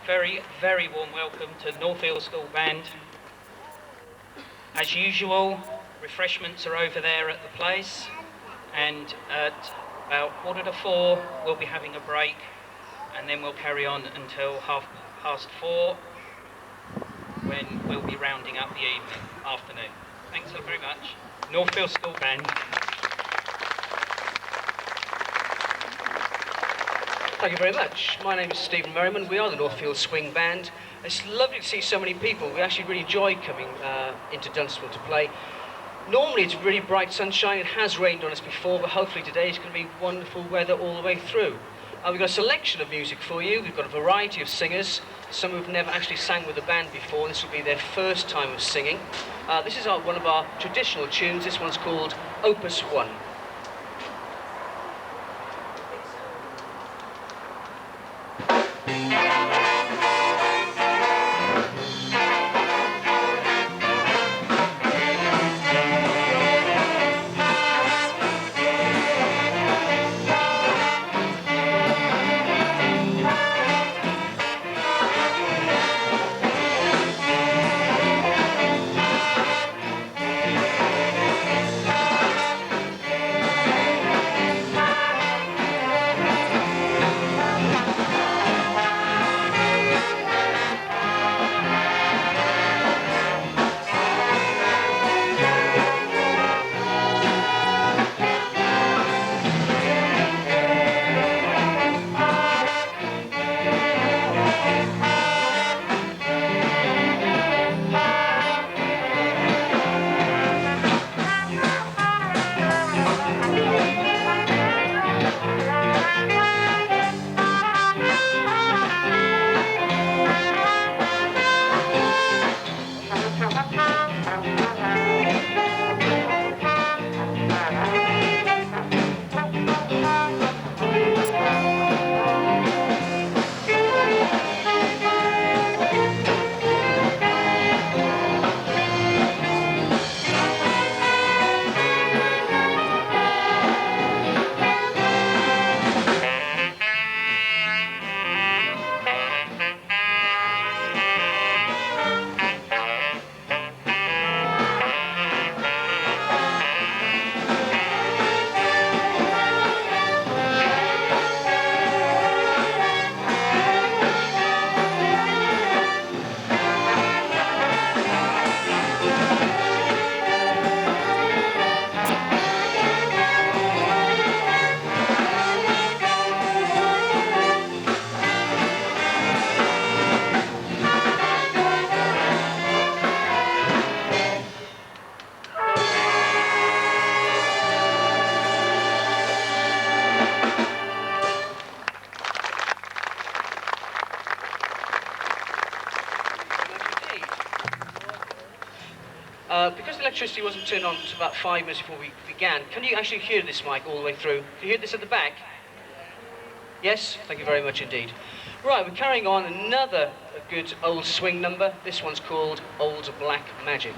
Very, very warm welcome to Northfield School Band. As usual, refreshments are over there at the place, and at about 3:45 we'll be having a break, and then we'll carry on until 4:30 when we'll be rounding up the afternoon. Thanks so very much. Northfield School Band. Thank you very much. My name is Stephen Merriman. We are the Northfield Swing Band. It's lovely to see so many people. We actually really enjoy coming into Dunstable to play. Normally it's really bright sunshine. It has rained on us before, but hopefully today is going to be wonderful weather all the way through. We've got a selection of music for you. We've got a variety of singers, some who've never actually sang with a band before. This will be their first time of singing. This is one of our traditional tunes. This one's called Opus 1. Because the electricity wasn't turned on until about 5 minutes before we began, can you actually hear this mic all the way through? Can you hear this at the back? Yes? Thank you very much indeed. Right, we're carrying on another good old swing number. This one's called Old Black Magic.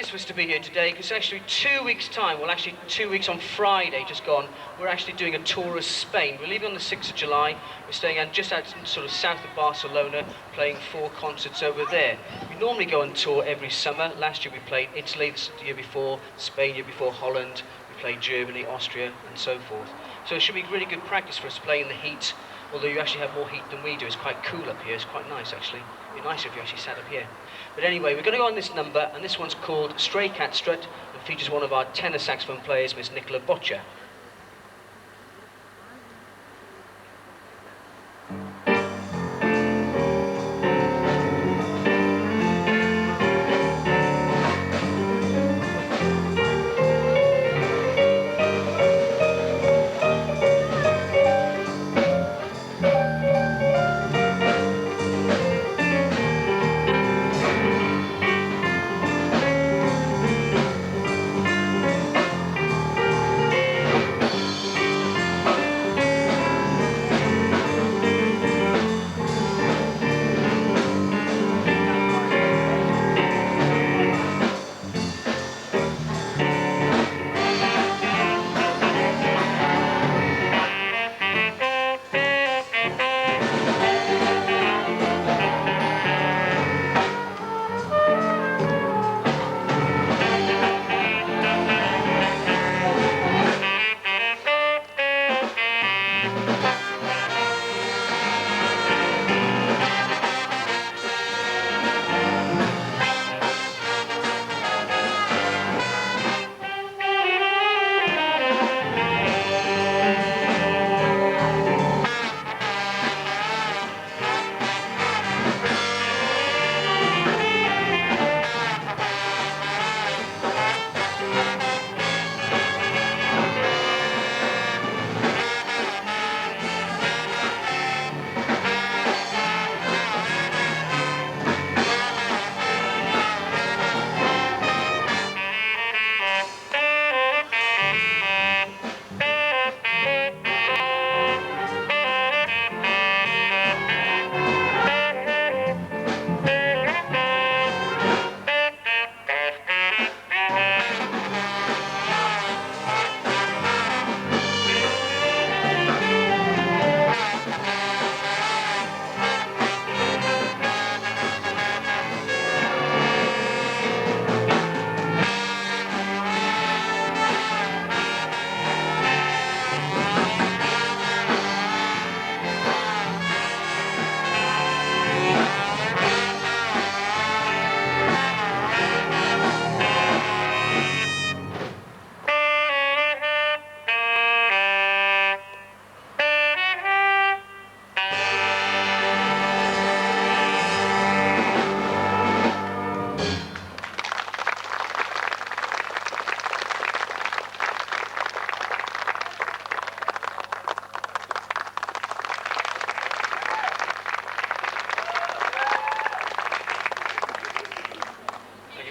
practice for us to be here today because actually 2 weeks' time, well actually 2 weeks on Friday just gone, we're actually doing a tour of Spain. We're leaving on the 6th of July. We're staying just out sort of south of Barcelona, playing 4 concerts over there. We normally go on tour every summer. Last year we played Italy, the year before Spain, the year before Holland. We played Germany, Austria and so forth. So it should be really good practice for us to play in the heat, although you actually have more heat than we do. It's quite cool up here. It's quite nice actually. It'd be nicer if you actually sat up here. But anyway, we're going to go on this number, and this one's called Stray Cat Strut, and features one of our tenor saxophone players, Miss Nicola Boccia.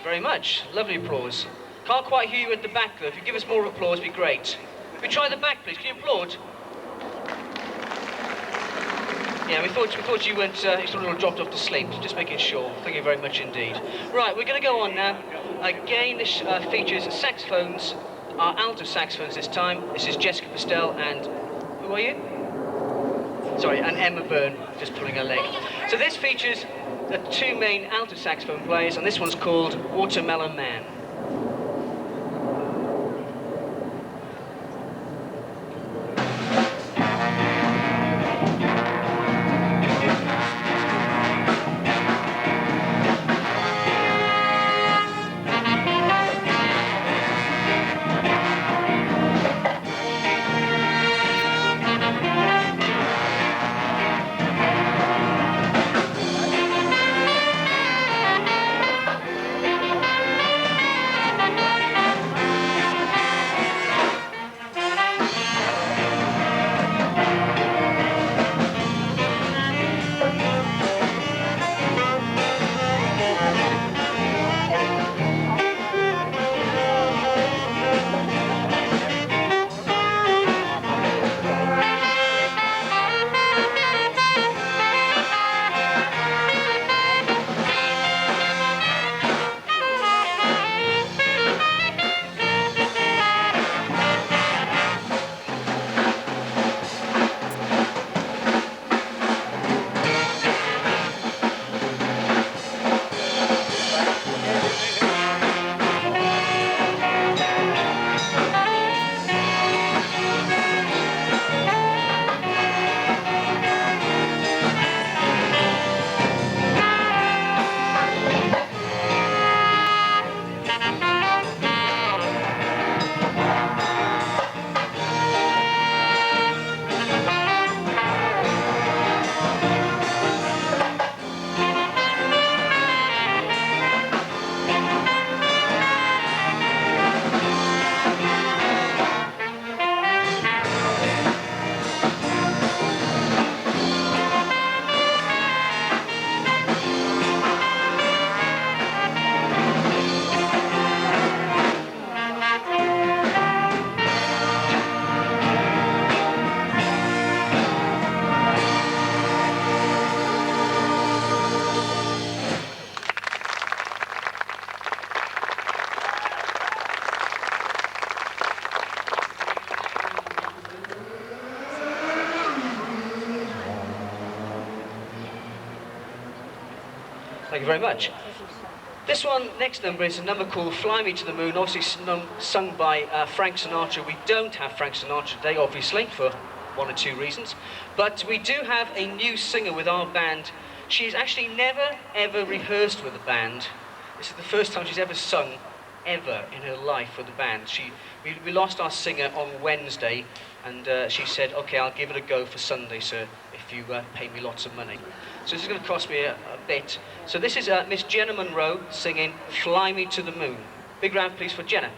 Very much. Lovely applause. Can't quite hear you at the back though. If you give us more applause, it'd be great. If we try the back, please. Can you applaud? Yeah, we thought you weren't sort of dropped off to sleep. Just making sure. Thank you very much indeed. Right, we're going to go on now. Again, this features saxophones, our alto saxophones this time. This is Jessica Pastel and who are you? Sorry, and Emma Byrne, just pulling her leg. So this features the 2 main alto saxophone players, and this one's called Watermelon Man. Thank you very much. This next number is a number called Fly Me to the Moon, obviously sung by Frank Sinatra. We don't have Frank Sinatra today, obviously, for one or two reasons. But we do have a new singer with our band. She's actually never, ever rehearsed with the band. This is the first time she's ever sung, ever, in her life with the band. We lost our singer on Wednesday, and she said, okay, I'll give it a go for Sunday, sir, if you pay me lots of money. So this is going to cost me a bit. So this is Miss Jenna Monroe singing Fly Me to the Moon. Big round, please, for Jenna.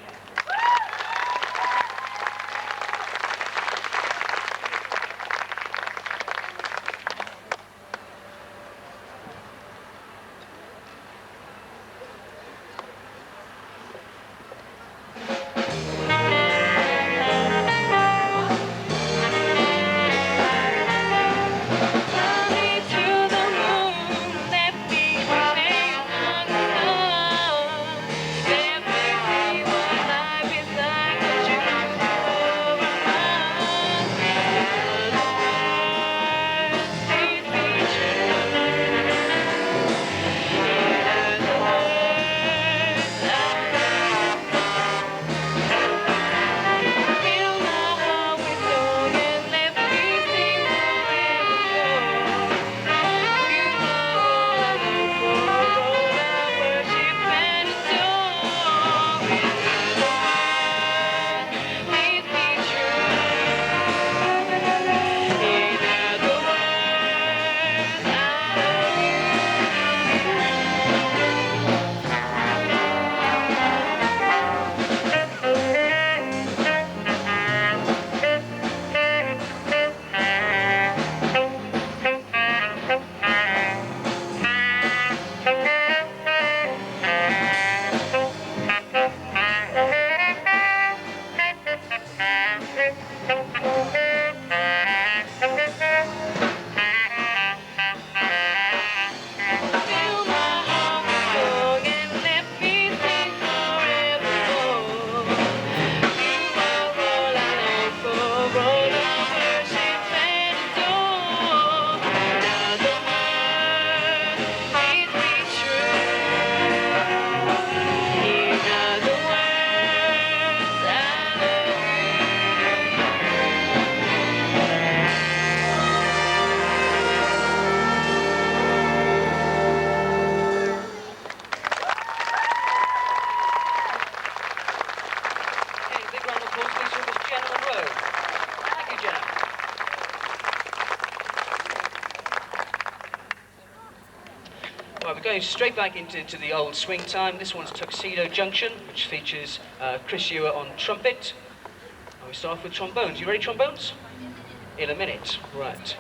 Right, we're going straight back into the old swing time. This one's Tuxedo Junction, which features Chris Ewer on trumpet. And we start off with trombones. You ready, trombones? In a minute. Right.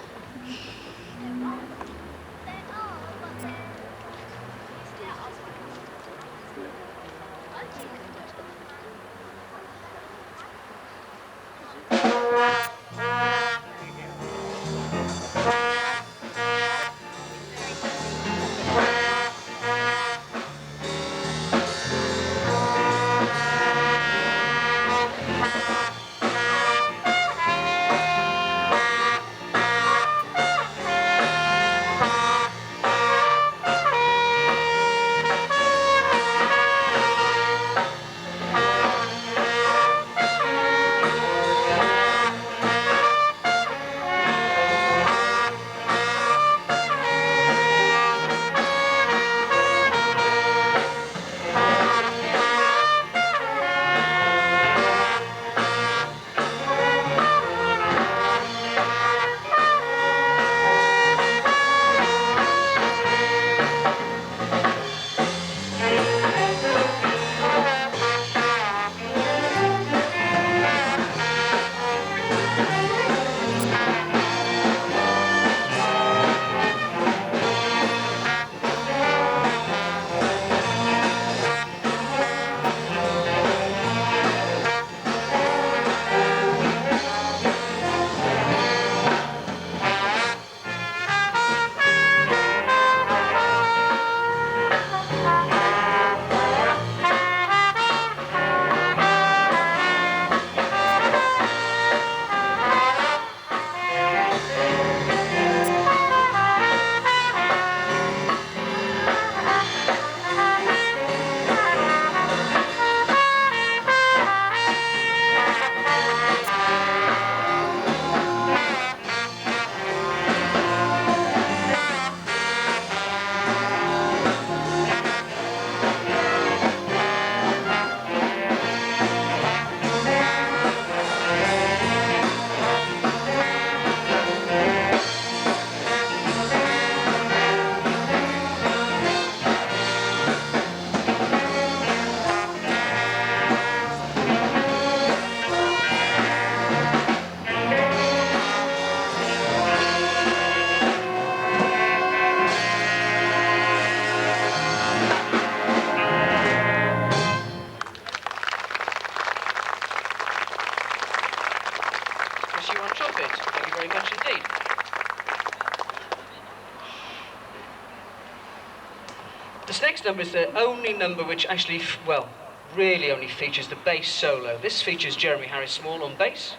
This next number is the only number which actually, well, really only features the bass solo. This features Jeremy Harris Small on bass.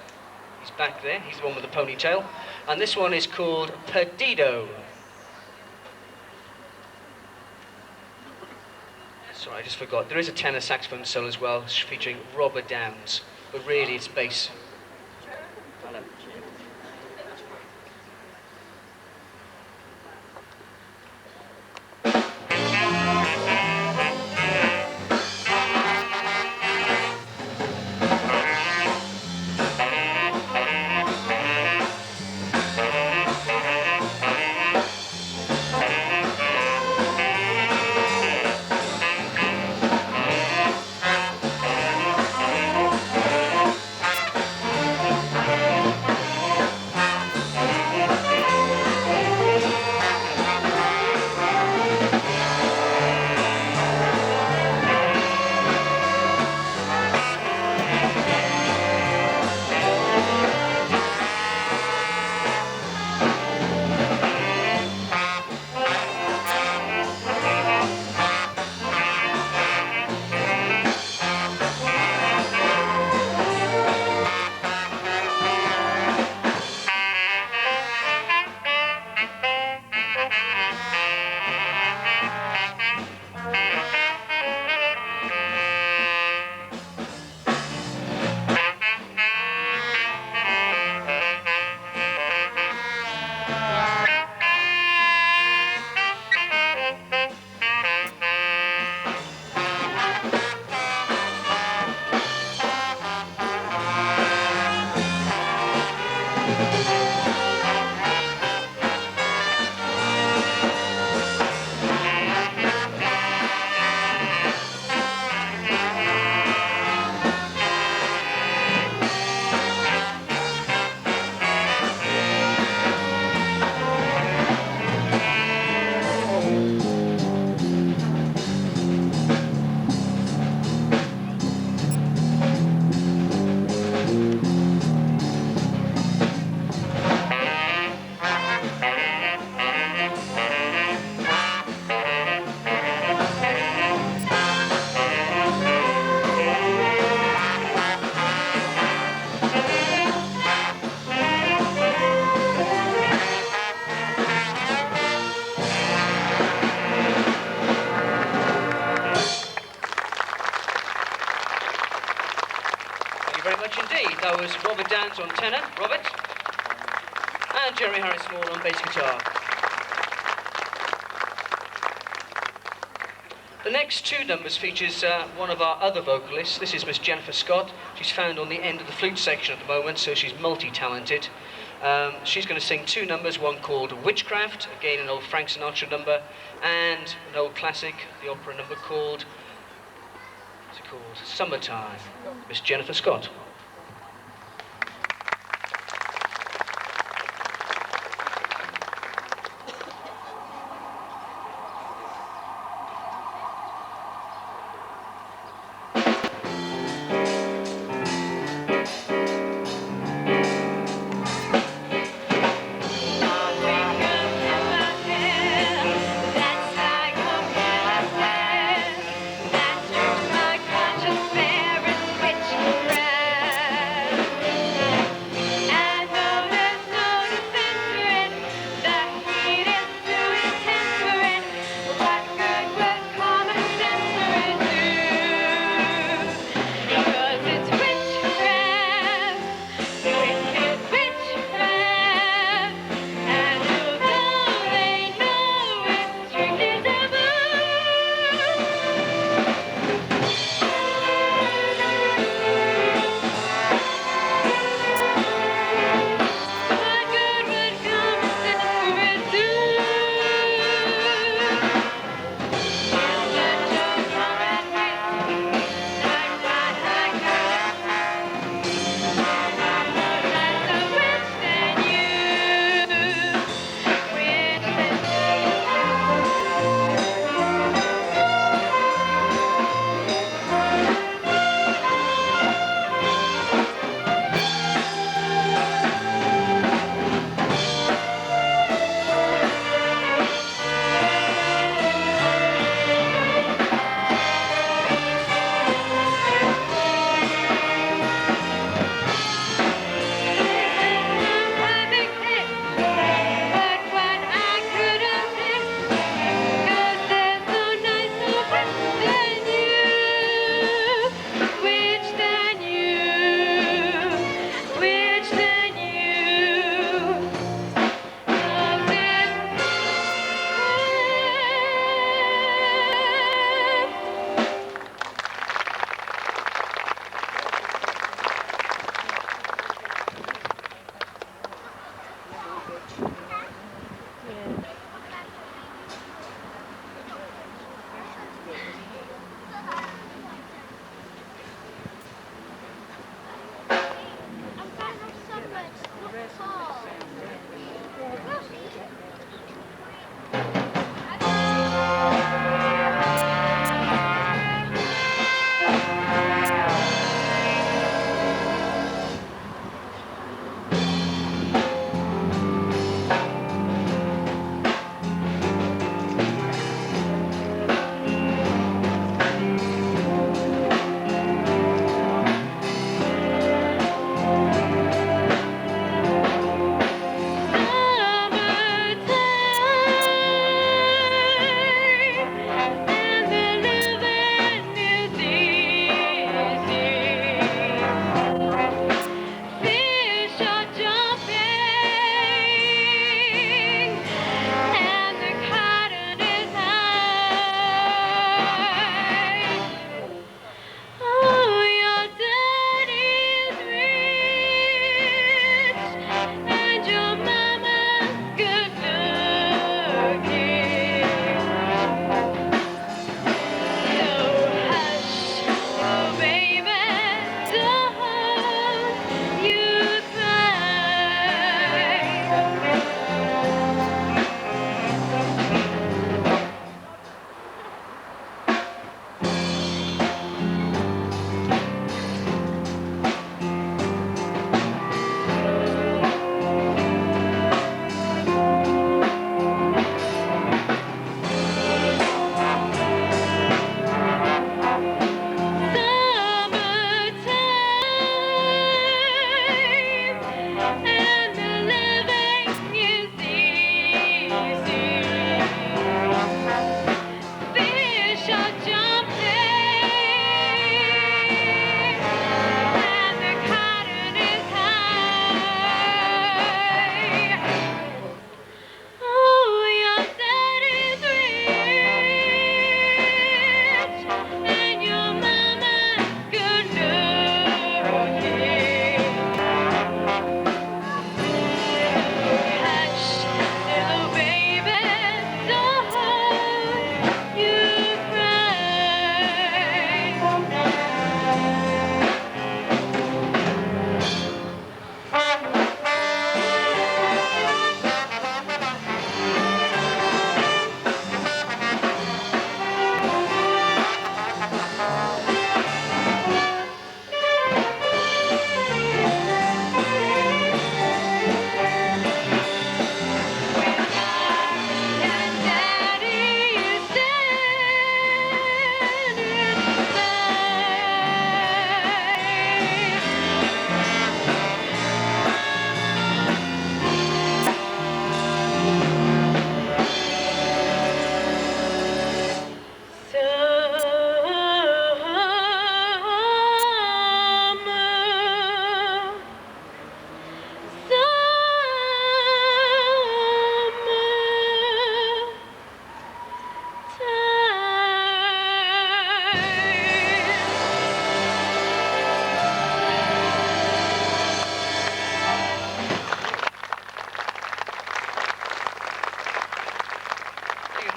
He's back there, he's the one with the ponytail. And this one is called Perdido. Sorry, I just forgot. There is a tenor saxophone solo as well, featuring Robert Downs. But really, it's bass. Hello. That was Robert Downs on tenor, Robert, and Jeremy Harris Small on bass guitar. The next two numbers features one of our other vocalists. This is Miss Jennifer Scott. She's found on the end of the flute section at the moment, so she's multi-talented. She's going to sing two numbers, one called Witchcraft, again an old Frank Sinatra number, and an old classic, the opera number called, what's it called? Summertime. Miss Jennifer Scott.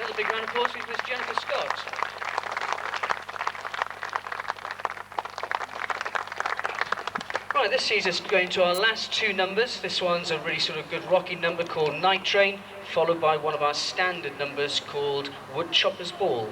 Another big round of applause for Miss Jennifer Scott. Right, this sees us going to our last two numbers. This one's a really sort of good rocking number called Night Train, followed by one of our standard numbers called Woodchopper's Ball.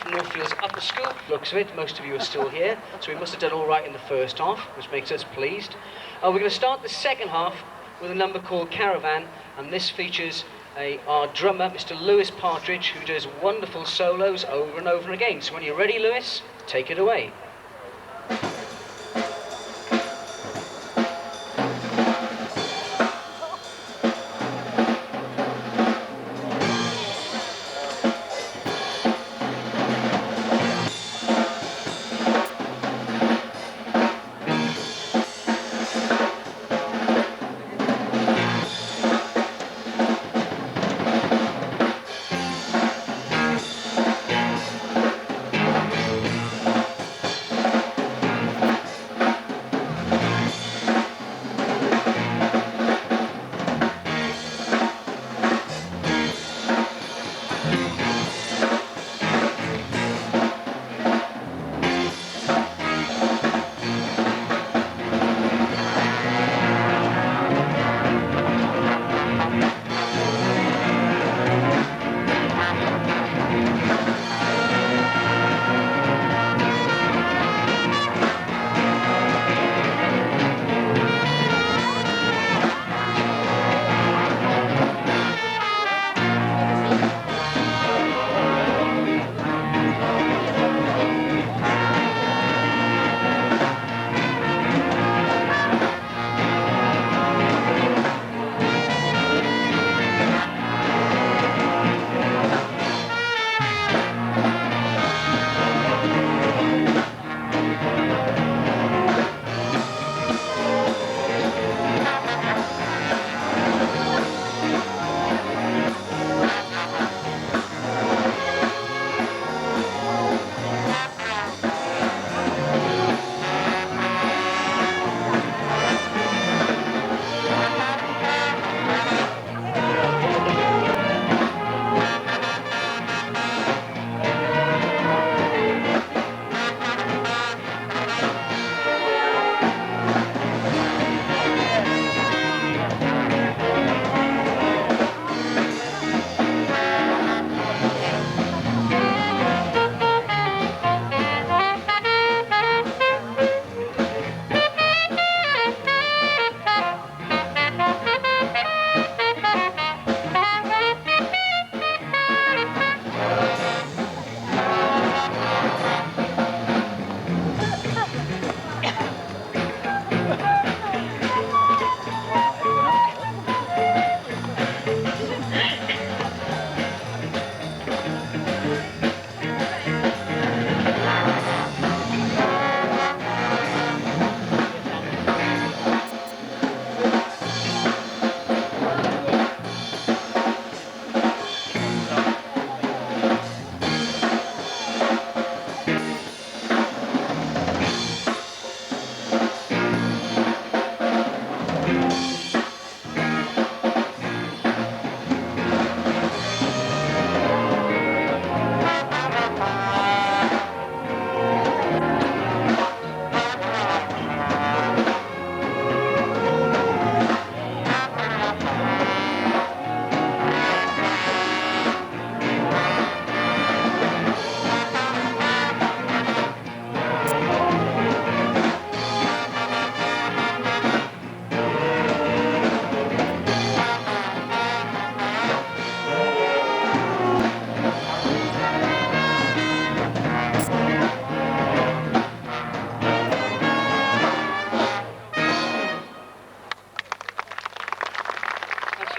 from Northfield's upper school. Looks of it, most of you are still here, so we must have done all right in the first half, which makes us pleased. We're going to start the second half with a number called Caravan, and this features our drummer, Mr. Lewis Partridge, who does wonderful solos over and over again. So when you're ready, Lewis, take it away.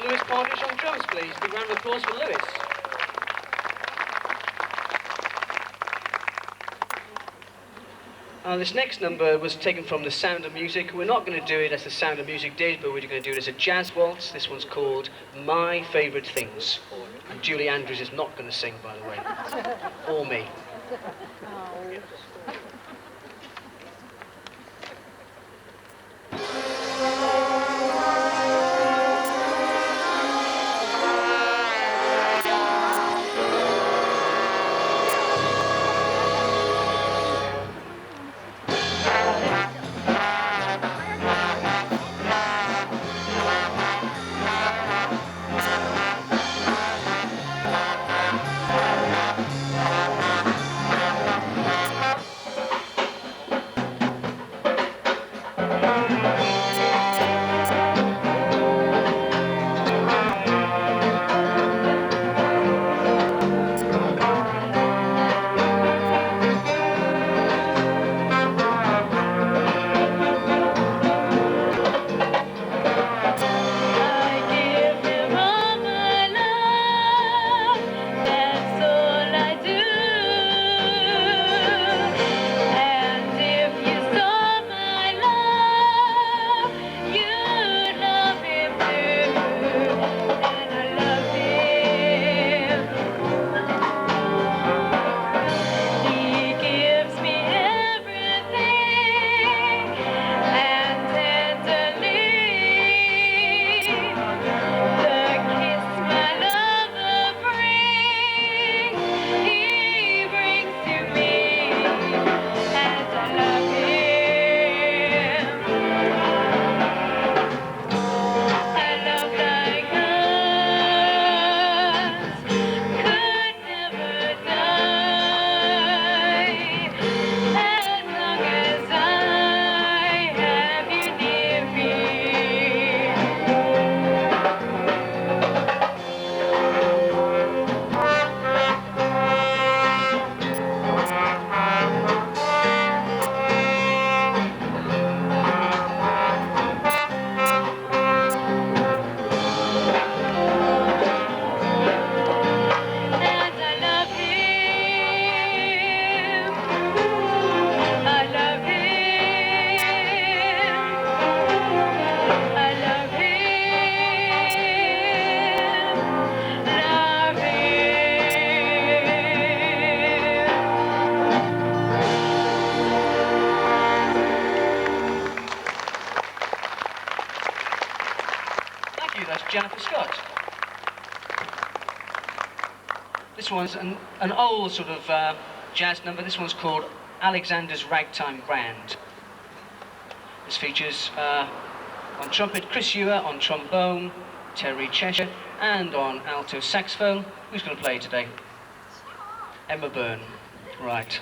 Lewis Partridge on drums, please. Big round of applause for Lewis. This next number was taken from The Sound of Music. We're not going to do it as The Sound of Music did, but we're going to do it as a jazz waltz. This one's called My Favourite Things. And Julie Andrews is not going to sing, by the way. Or me. Jennifer Scott. This one's an old sort of jazz number. This one's called Alexander's Ragtime Band. This features on trumpet Chris Ewer, on trombone Terry Cheshire, and on alto saxophone. Who's going to play today? Emma Byrne. Right.